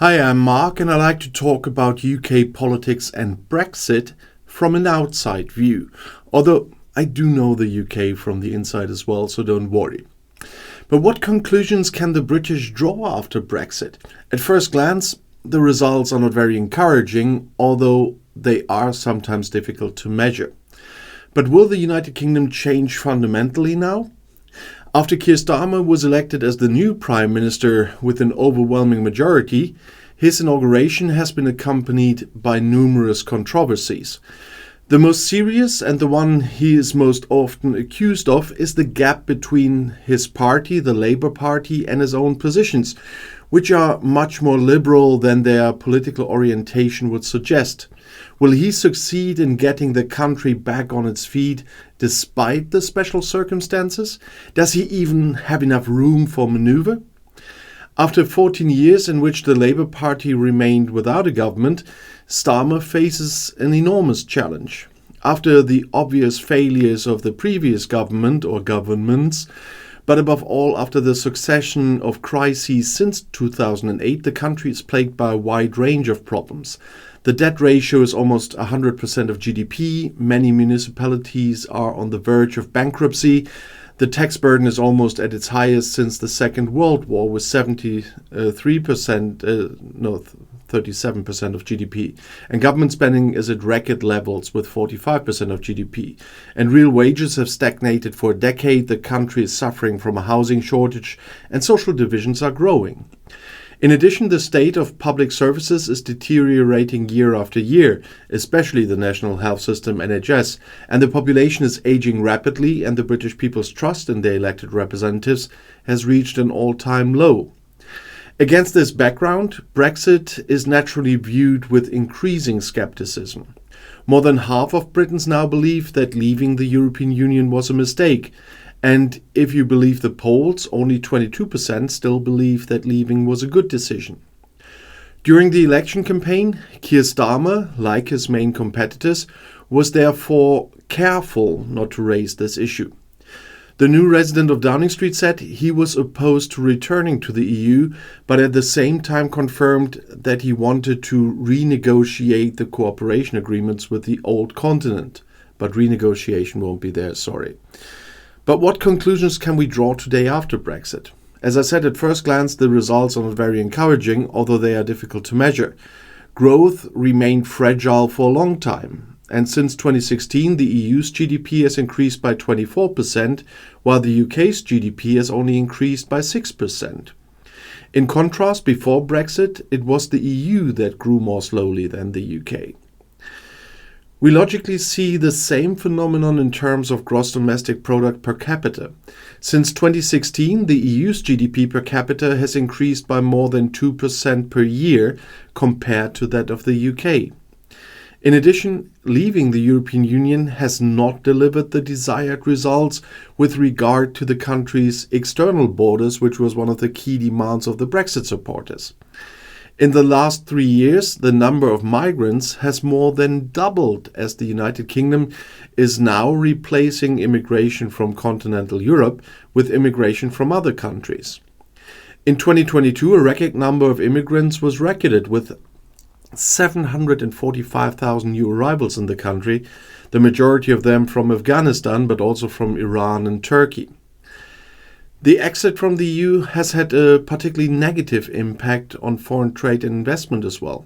Hi, I'm Mark, and I like to talk about UK politics and Brexit from an outside view. Although I do know the UK from the inside as well, so don't worry. But what conclusions can the British draw after Brexit? At first glance, the results are not very encouraging, although they are sometimes difficult to measure. But will the United Kingdom change fundamentally now? After Keir Starmer was elected as the new Prime Minister with an overwhelming majority, his inauguration has been accompanied by numerous controversies. The most serious and the one he is most often accused of is the gap between his party, the Labour Party, and his own positions, which are much more liberal than their political orientation would suggest. Will he succeed in getting the country back on its feet despite the special circumstances? Does he even have enough room for maneuver? After 14 years in which the Labour Party remained without a government, Starmer faces an enormous challenge. After the obvious failures of the previous government or governments, but above all after the succession of crises since 2008, the country is plagued by a wide range of problems. The debt ratio is almost 100% of GDP, many municipalities are on the verge of bankruptcy, the tax burden is almost at its highest since the Second World War with 37% of GDP, and government spending is at record levels with 45% of GDP, and real wages have stagnated for a decade. The country is suffering from a housing shortage and social divisions are growing. In addition, the state of public services is deteriorating year after year, especially the National Health System NHS, and the population is aging rapidly and the British people's trust in their elected representatives has reached an all-time low. Against this background, Brexit is naturally viewed with increasing skepticism. More than half of Britons now believe that leaving the European Union was a mistake. And if you believe the polls, only 22% still believe that leaving was a good decision. During the election campaign, Keir Starmer, like his main competitors, was therefore careful not to raise this issue. The new resident of Downing Street said he was opposed to returning to the EU, but at the same time confirmed that he wanted to renegotiate the cooperation agreements with the old continent. But renegotiation won't be there, sorry. But what conclusions can we draw today after Brexit? As I said, at first glance, the results are not very encouraging, although they are difficult to measure. Growth remained fragile for a long time. And since 2016, the EU's GDP has increased by 24%, while the UK's GDP has only increased by 6%. In contrast, before Brexit, it was the EU that grew more slowly than the UK. We logically see the same phenomenon in terms of gross domestic product per capita. Since 2016, the EU's GDP per capita has increased by more than 2% per year compared to that of the UK. In addition, leaving the European Union has not delivered the desired results with regard to the country's external borders, which was one of the key demands of the Brexit supporters. In the last 3 years, the number of migrants has more than doubled as the United Kingdom is now replacing immigration from continental Europe with immigration from other countries. In 2022, a record number of immigrants was recorded with 745,000 new arrivals in the country, the majority of them from Afghanistan, but also from Iran and Turkey. The exit from the EU has had a particularly negative impact on foreign trade and investment as well.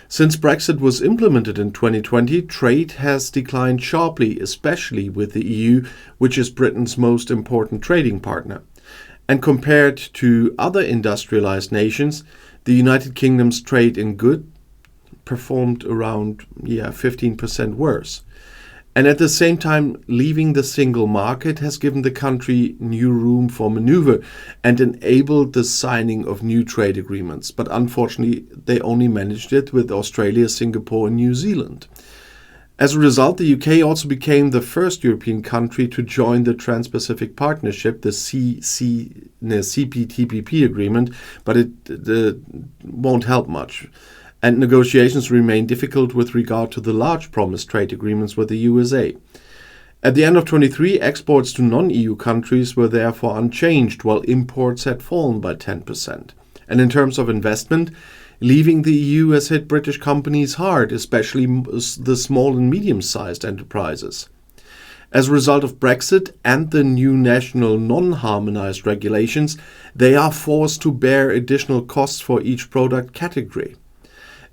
Since Brexit was implemented in 2020, trade has declined sharply, especially with the EU, which is Britain's most important trading partner. And compared to other industrialized nations, the United Kingdom's trade in goods performed around 15% worse. And at the same time, leaving the single market has given the country new room for maneuver and enabled the signing of new trade agreements. But unfortunately, they only managed it with Australia, Singapore, and New Zealand. As a result, the UK also became the first European country to join the Trans-Pacific Partnership, the CPTPP agreement, but it won't help much. And negotiations remain difficult with regard to the large promised trade agreements with the USA. At the end of 23, exports to non-EU countries were therefore unchanged, while imports had fallen by 10%. And in terms of investment, leaving the EU has hit British companies hard, especially the small and medium-sized enterprises. As a result of Brexit and the new national non-harmonized regulations, they are forced to bear additional costs for each product category.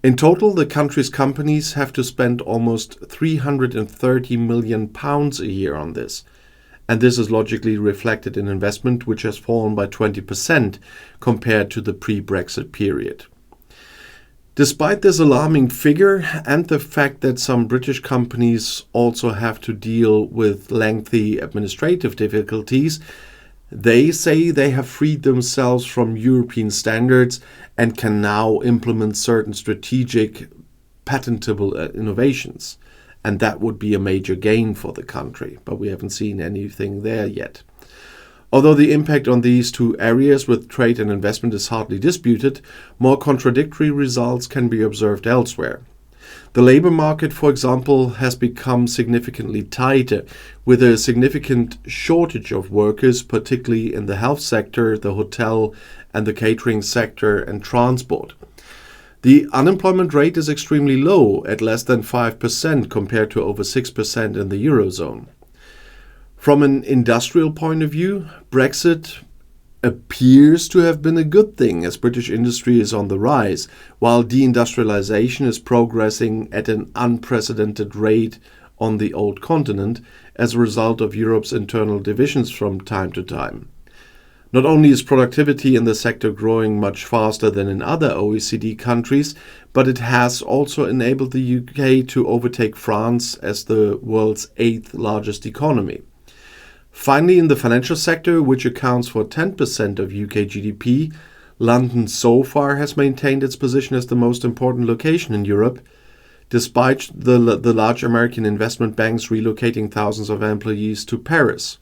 In total, the country's companies have to spend almost £330 million a year on this. And this is logically reflected in investment, which has fallen by 20% compared to the pre-Brexit period. Despite this alarming figure and the fact that some British companies also have to deal with lengthy administrative difficulties, they say they have freed themselves from European standards and can now implement certain strategic patentable innovations. And that would be a major gain for the country, but we haven't seen anything there yet. Although the impact on these two areas with trade and investment is hardly disputed, more contradictory results can be observed elsewhere. The labor market, for example, has become significantly tighter, with a significant shortage of workers, particularly in the health sector, the hotel and the catering sector, and transport. The unemployment rate is extremely low, at less than 5% compared to over 6% in the Eurozone. From an industrial point of view, Brexit appears to have been a good thing, as British industry is on the rise, while deindustrialization is progressing at an unprecedented rate on the old continent as a result of Europe's internal divisions from time to time. Not only is productivity in the sector growing much faster than in other OECD countries, but it has also enabled the UK to overtake France as the world's 8th largest economy. Finally, in the financial sector, which accounts for 10% of UK GDP, London so far has maintained its position as the most important location in Europe, despite the large American investment banks relocating thousands of employees to Paris.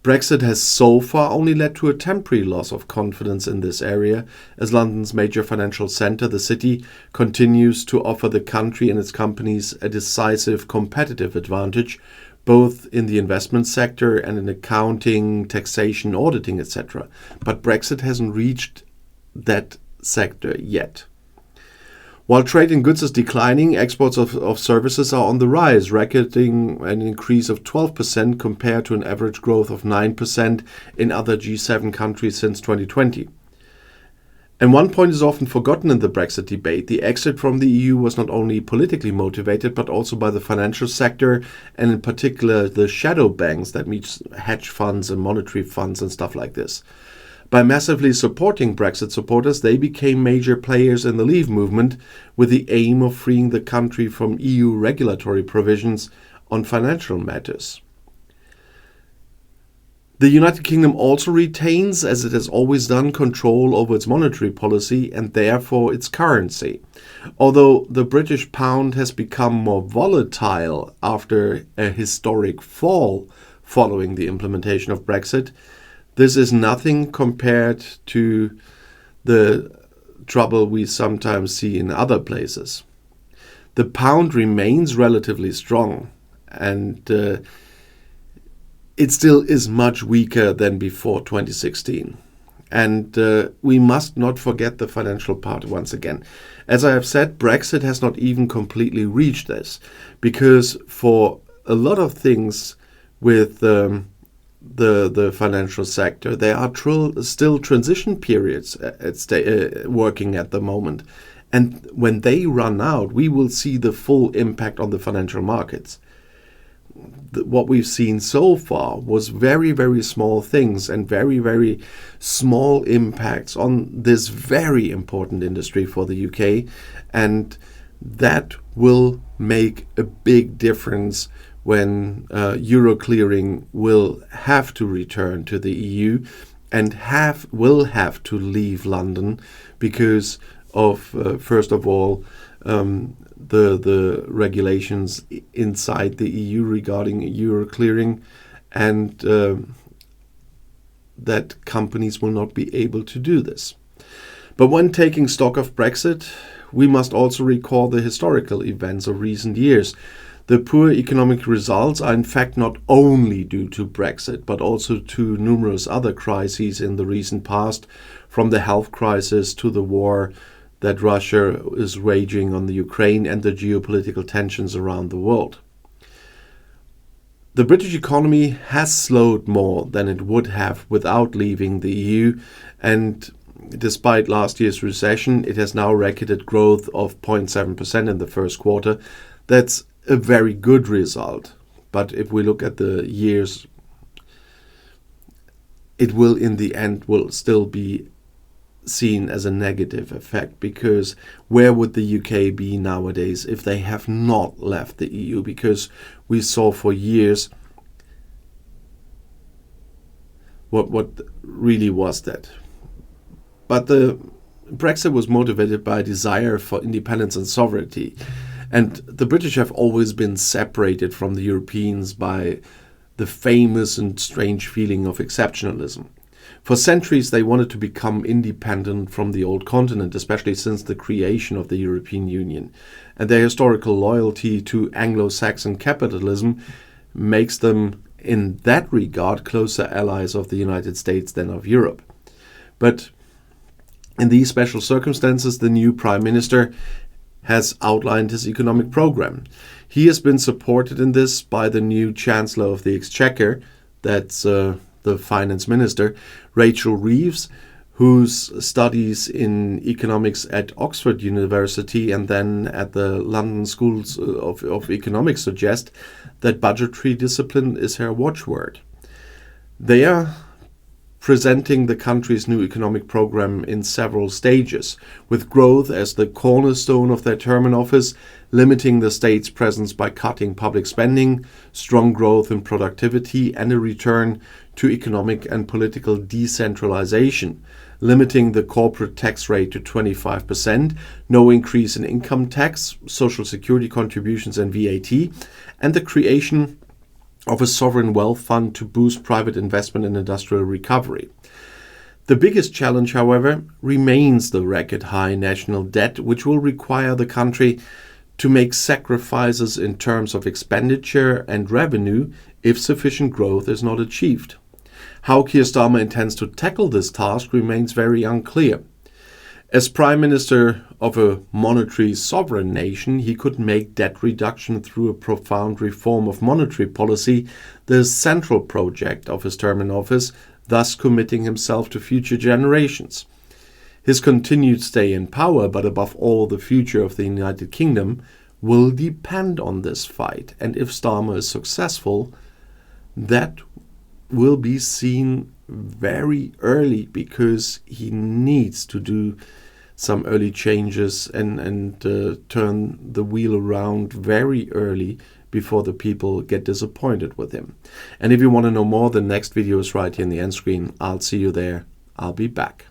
Brexit has so far only led to a temporary loss of confidence in this area, as London's major financial centre, the city, continues to offer the country and its companies a decisive competitive advantage, both in the investment sector and in accounting, taxation, auditing, etc. But Brexit hasn't reached that sector yet. While trade in goods is declining, exports of services are on the rise, recording an increase of 12% compared to an average growth of 9% in other G7 countries since 2020. And one point is often forgotten in the Brexit debate. The exit from the EU was not only politically motivated, but also by the financial sector, and in particular the shadow banks, that means hedge funds and monetary funds and stuff like this. By massively supporting Brexit supporters, they became major players in the Leave movement, with the aim of freeing the country from EU regulatory provisions on financial matters. The United Kingdom also retains, as it has always done, control over its monetary policy and therefore its currency. Although the British pound has become more volatile after a historic fall following the implementation of Brexit, this is nothing compared to the trouble we sometimes see in other places. The pound remains relatively strong, and it still is much weaker than before 2016. And we must not forget the financial part once again. As I have said, Brexit has not even completely reached this, because for a lot of things with the financial sector, there are still transition periods working at the moment. And when they run out, we will see the full impact on the financial markets. What we've seen so far was very, very small things and very, very small impacts on this very important industry for the UK. And that will make a big difference when euro clearing will have to return to the EU and will have to leave London because of, first of all, the regulations inside the EU regarding euro clearing, and that companies will not be able to do this. But when taking stock of Brexit, we must also recall the historical events of recent years. The poor economic results are in fact not only due to Brexit, but also to numerous other crises in the recent past, from the health crisis to the war that Russia is waging on the Ukraine and the geopolitical tensions around the world. The British economy has slowed more than it would have without leaving the EU, and despite last year's recession, it has now recorded growth of 0.7% in the first quarter. That's a very good result. But if we look at the years, it will in the end will still be seen as a negative effect, because where would the UK be nowadays if they have not left the EU? Because we saw for years what really was that. But the Brexit was motivated by a desire for independence and sovereignty. And the British have always been separated from the Europeans by the famous and strange feeling of exceptionalism. For centuries, they wanted to become independent from the old continent, especially since the creation of the European Union. And their historical loyalty to Anglo-Saxon capitalism makes them, in that regard, closer allies of the United States than of Europe. But in these special circumstances, the new Prime Minister has outlined his economic program. He has been supported in this by the new Chancellor of the Exchequer, that's the Finance Minister, Rachel Reeves, whose studies in economics at Oxford University and then at the London Schools of Economics suggest that budgetary discipline is her watchword. They are presenting the country's new economic program in several stages, with growth as the cornerstone of their term in office, limiting the state's presence by cutting public spending, strong growth in productivity, and a return to economic and political decentralization, limiting the corporate tax rate to 25%, no increase in income tax, social security contributions and VAT, and the creation of a sovereign wealth fund to boost private investment and industrial recovery. The biggest challenge, however, remains the record high national debt, which will require the country to make sacrifices in terms of expenditure and revenue if sufficient growth is not achieved. How Keir Starmer intends to tackle this task remains very unclear. As Prime Minister of a monetary sovereign nation, he could make debt reduction through a profound reform of monetary policy the central project of his term in office, thus committing himself to future generations. His continued stay in power, but above all the future of the United Kingdom, will depend on this fight. And if Starmer is successful, that will be seen very early, because he needs to do some early changes and turn the wheel around very early before the people get disappointed with him. And if you want to know more, the next video is right here in the end screen. I'll see you there. I'll be back.